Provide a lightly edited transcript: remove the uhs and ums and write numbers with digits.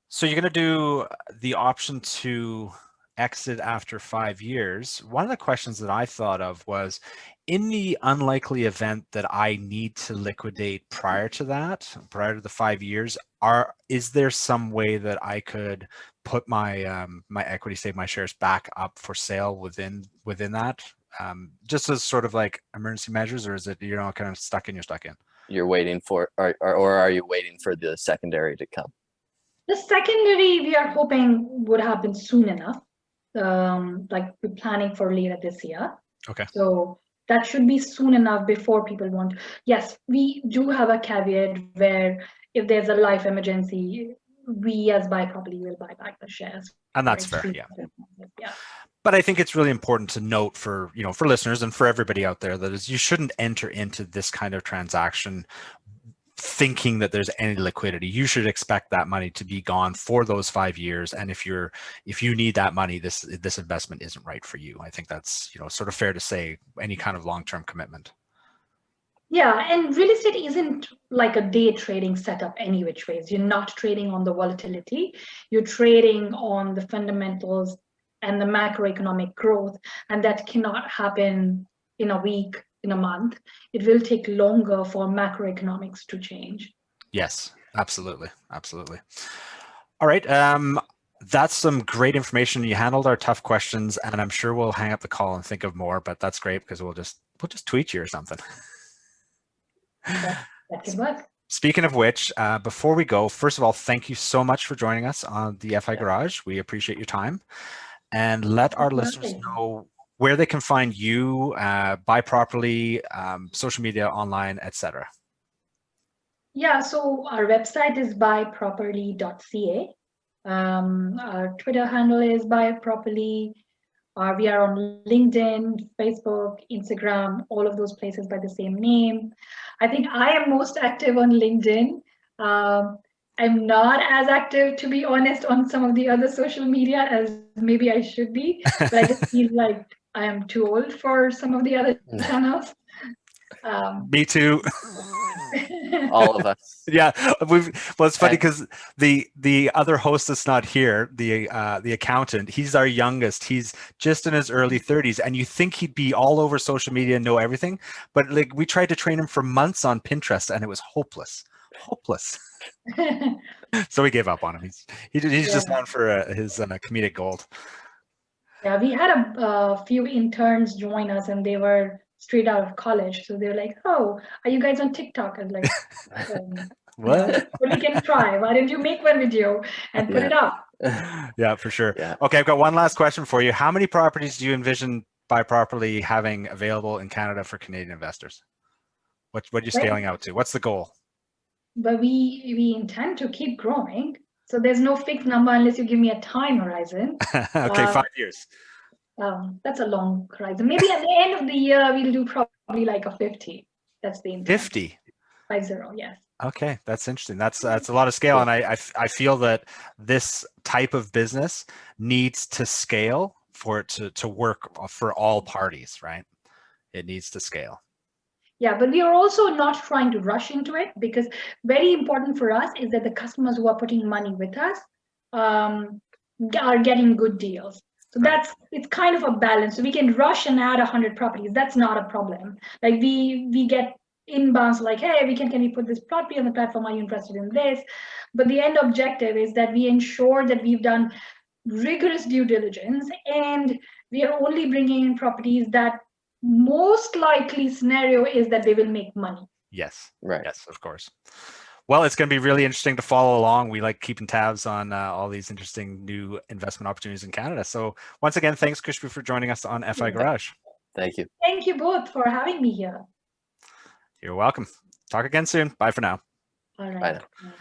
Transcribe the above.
So you're going to do the option to exit after 5 years. One of the questions that I thought of was, in the unlikely event that I need to liquidate prior to that, prior to the 5 years, is there some way that I could put my my equity, say my shares, back up for sale within that, just as sort of like emergency measures, or is it you're not kind of stuck in, you're stuck in? You're waiting for, or are you waiting for the secondary to come? The secondary, we are hoping would happen soon enough. Like we're planning for later this year. Okay. So that should be soon enough before people want. Yes, we do have a caveat where if there's a life emergency, we as BuyProperly will buy back the shares. And that's fair, yeah. Yeah. But I think it's really important to note for, for listeners and for everybody out there that is, you shouldn't enter into this kind of transaction thinking that there's any liquidity. You should expect that money to be gone for those 5 years. And if you need that money, this investment isn't right for you. I think that's, sort of fair to say, any kind of long-term commitment. Yeah, and real estate isn't like a day trading setup any which ways. You're not trading on the volatility. You're trading on the fundamentals and the macroeconomic growth, and that cannot happen in a week, in a month. It will take longer for macroeconomics to change. Yes, absolutely. Absolutely. All right. That's some great information. You handled our tough questions, and I'm sure we'll hang up the call and think of more, but that's great because we'll just tweet you or something. That could work. Speaking of which, before we go, first of all, thank you so much for joining us on the FI Garage. We appreciate your time. And let our listeners know where they can find you, BuyProperly, social media, online, etc. Yeah, so our website is buyproperly.ca. Our Twitter handle is BuyProperly. We are on LinkedIn, Facebook, Instagram, all of those places by the same name. I think I am most active on LinkedIn. I'm not as active, to be honest, on some of the other social media as maybe I should be, but I just feel like I am too old for some of the other channels. Me too. All of us. Yeah, well, it's funny because the other host that's not here, the accountant, he's our youngest. He's just in his early 30s, and you think he'd be all over social media and know everything, but like we tried to train him for months on Pinterest, and it was hopeless. So we gave up on him. He's just on for his comedic gold. Yeah, we had a few interns join us, and they were straight out of college, so they're like, "Oh, are you guys on TikTok?" And like, what? Well, we can try. Why don't you make one video and put it up? Yeah, for sure. Yeah. Okay, I've got one last question for you. How many properties do you envision BuyProperly having available in Canada for Canadian investors? What are you scaling out to? What's the goal? But we intend to keep growing. So there's no fixed number unless you give me a time horizon. Okay, 5 years. That's a long horizon. Maybe at the end of the year, we'll do probably like a 50. That's the intent. 50? 50, yes. Okay, that's interesting. That's a lot of scale. And I feel that this type of business needs to scale for it to work for all parties, right? It needs to scale. Yeah, but we are also not trying to rush into it, because very important for us is that the customers who are putting money with us are getting good deals. So it's kind of a balance. So we can rush and add 100 properties. That's not a problem. Like we get inbounds like, hey, can we put this property on the platform? Are you interested in this? But the end objective is that we ensure that we've done rigorous due diligence, and we are only bringing in properties that most likely scenario is that they will make money. Yes. Right. Yes, of course. Well, it's going to be really interesting to follow along. We like keeping tabs on all these interesting new investment opportunities in Canada. So once again, thanks, Khushboo, for joining us on FI Garage. Thank you. Thank you both for having me here. You're welcome. Talk again soon. Bye for now. All right. Bye now.